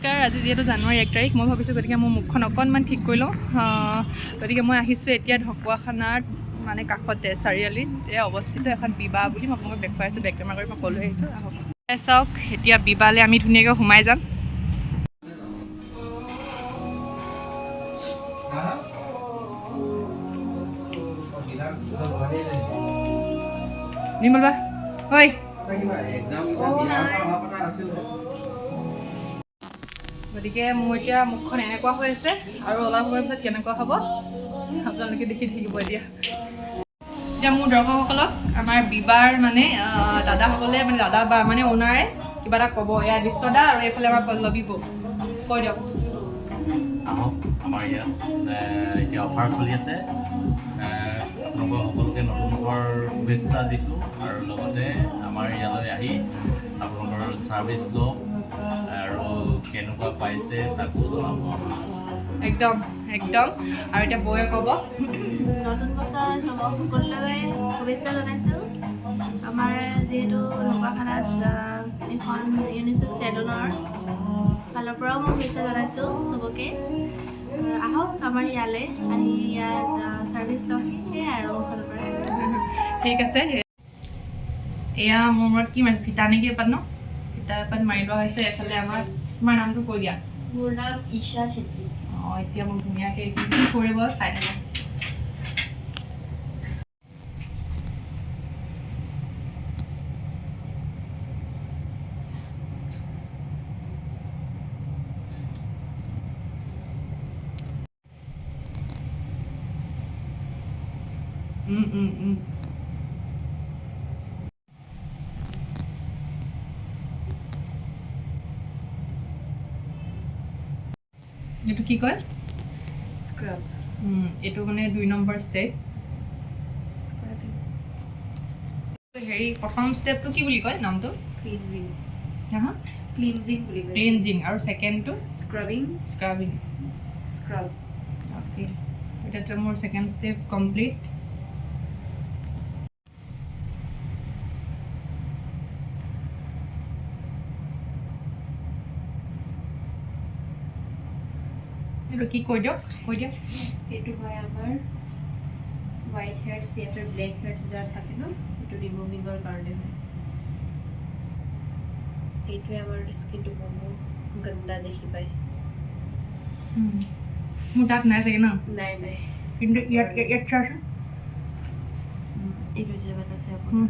আজি যেহেতু জানুৱাৰী 1 তাৰিখ মই ভাবিছোঁ গতিকে মোৰ মুখখন অকণমান ঠিক কৰি লওঁ গতিকে মই আহিছোঁ এতিয়া ঢকুৱাখানাত মানে কাষতে চাৰিআলিত অৱস্থিত এখন বিবাহ বুলি মই আপোনালোকক দেখুৱাই আছোঁ বেক কেমেৰা কৰি মই ক'লৈ আহিছোঁ আহক চাওক এতিয়া বিবাহলৈ আমি ধুনীয়াকৈ সোমাই যাম নিৰ্মল বা হয় গতিকে মোৰ এতিয়া মুখখন এনেকুৱা হৈ আছে আৰু অলপ সময়ৰ পিছত কেনেকুৱা হ'ব আপোনালোকে দেখি থাকিব এতিয়া মোৰ দৰ্শকসকলক আমাৰ বিবাৰ মানে দাদাসকলে মানে দাদা বা মানে অ'নাৰে কিবা এটা ক'ব এয়া বিশ্বদা আৰু এইফালে আমাৰ পল্লৱী বৌ কৈ দিয়ক আহক আমাৰ ইয়াত এতিয়া অফাৰ চলি আছে আপোনালোকৰ সকলোকে নতুন বছৰৰ শুভেচ্ছা দিছোঁ আৰু লগতে আমাৰ ইয়ালৈ আহি আপোনালোকৰ ছাৰ্ভিচ লওক আৰু কেনেকুৱা পাইছে তাকো জনাব একদম একদম আৰু এতিয়া বৌয়ে ক'ব নতুন বছৰ সকলোলৈ শুভেচ্ছা জনাইছোঁ আমাৰ যিহেতু ঢকুৱাখানাত এখন ইউনিচেফ চেলুনৰ ফালৰ পৰাও মই শুভেচ্ছা জনাইছোঁ চবকে আহক আমাৰ ইয়ালৈ আহি ইয়াত ছাৰ্ভিচ লওক সেয়াই আৰু মোৰ ফালৰ পৰা ঠিক আছে এয়া মোৰ মূৰত কি মানে ফিটা নেকি এপাত ন ফিটা এপাত মাৰি লোৱা হৈছে এফালে আমাৰ তোমাৰ নামটো কৈ দিয়া মোৰ নাম ঈশা চেত্ৰী অঁ এতিয়া মোক ধুনীয়াকৈ কি কৰিব চাই থাকক এইটো কি কয় স্ক্ৰাব এইটো মানে 2 নম্বৰ ষ্টেপ স্ক্ৰাবিং হেৰি প্ৰথম ষ্টেপটো কি বুলি কয় নামটো ক্লিনজিং হা ক্লিনজিং বুলি কয় ক্লিনজিং আৰু ছেকেণ্ডটো স্ক্ৰাবিং স্ক্ৰাবিং স্ক্ৰাব অ'কে এতিয়াতো মোৰ ছেকেণ্ড ষ্টেপ কমপ্লিট এইটো কি কৈ দিয়ক এইটো হয় আমাৰ হোৱাইট হেয়াৰ চেফৰ ব্লেক হেয়াৰ যাৰ থাকে ন সেইটো ৰিমুভিঙৰ কাৰণে হয় এইটোৱে আমাৰ স্কিনটো বহুত গন্দা দেখি পায় মোৰ তাত নাই চাগে ন নাই নাই কিন্তু ইয়াত চাচোন এইটো জেগাত আছে আপোনাৰ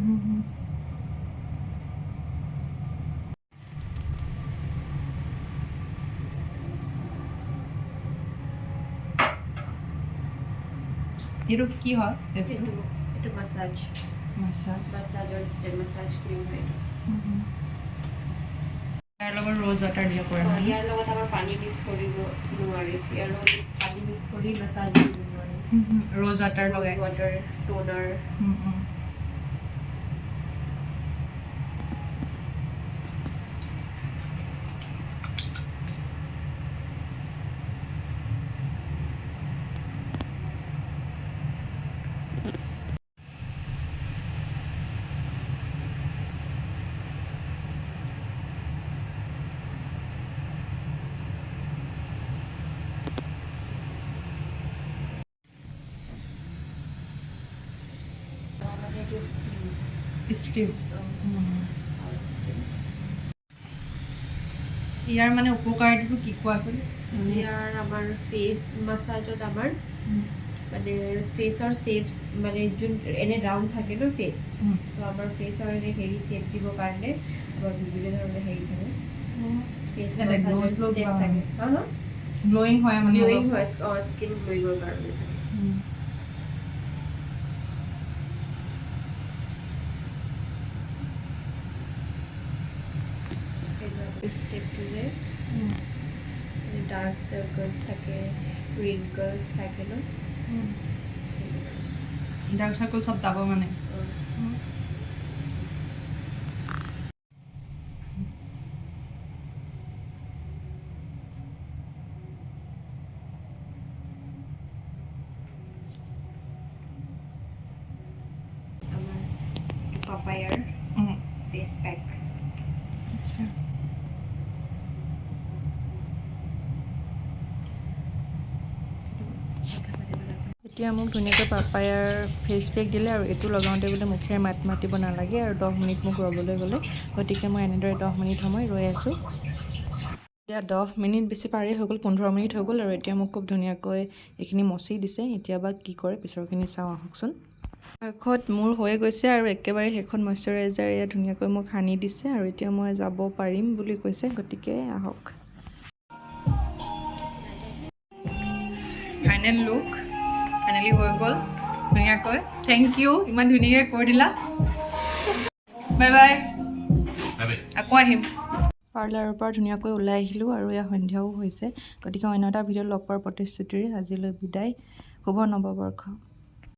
এইটো কি হয় ষ্টেপ এইটো মাছাজ মাছাজৰ ষ্টেপ মাছাজ ক্ৰীম হয় ইয়াৰ লগত ৰ'জ ৱাটাৰ দিয়া কৰে ইয়াৰ লগত আমাৰ পানী মিক্স কৰিব নোৱাৰি ইয়াৰ লগত পানী মিক্স কৰি মাছাজ কৰিব নোৱাৰি ৰ'জ ৱাটাৰ লগাই ৱাটাৰ টোনাৰ ষ্টিম ইয়াৰ মানে উপকাৰিতাটো কি কোৱাচোন ইয়াৰ আমাৰ ফেচ মাছাজত আমাৰ মানে ফেচৰ শ্বেপছ মানে যোন এনে ৰাউণ্ড থাকে ন ফেচ তো আমাৰ ফেচৰ এনে হেৰি শ্বেপ দিবৰ কাৰণে আমাৰ বিভিন্ন ধৰণৰ হেৰি থাকে ফেচ মাছাজৰ ষ্টেপ থাকে গ্ল'য়িং হয় মানে গ্ল'য়িং হয় স্কিন গ্ল'য়িঙৰ কাৰণে ষ্টেপটো যে ডাৰ্ক চাৰ্কলছ থাকে ৰিংকলছ থাকে ন ডাৰ্ক চাৰ্কল চব যাব মানে আমাৰ পাপায়াৰ ফেচ পেক এতিয়া মোক ধুনীয়াকৈ পাপায়াৰ ফেচ পেক দিলে আৰু এইটো লগাওঁতে বোলে মুখেৰে মাতিব নালাগে আৰু 10 মিনিট মোক ৰ'বলৈ গ'লে গতিকে মই এনেদৰে 10 মিনিট সময় ৰৈ আছোঁ এতিয়া 10 মিনিট বেছি পাৰেই হৈ গ'ল 15 মিনিট হৈ গ'ল আৰু এতিয়া মোক খুব ধুনীয়াকৈ এইখিনি মচি দিছে এতিয়া বা কি কৰে পিছৰখিনি চাওঁ আহকচোন শেষত মোৰ হৈ গৈছে আৰু একেবাৰে শেষত মইশ্চাৰাইজাৰ এয়া ধুনীয়াকৈ মোক সানি দিছে আৰু এতিয়া মই যাব পাৰিম বুলি কৈছে গতিকে আহক ফাইনেল লুক ফাইনেলি হৈ গ'ল ধুনীয়াকৈ থেংক ইউ ইমান ধুনীয়াকৈ কৈ দিলা বাই বাই আকৌ আহিম পাৰ্লাৰৰ পৰা ধুনীয়াকৈ ওলাই আহিলোঁ আৰু এয়া সন্ধিয়াও হৈছে গতিকে অন্য এটা ভিডিঅ'ত লগ পোৱাৰ প্ৰতিশ্ৰুতিৰে আজিলৈ বিদায় শুভ নৱবৰ্ষ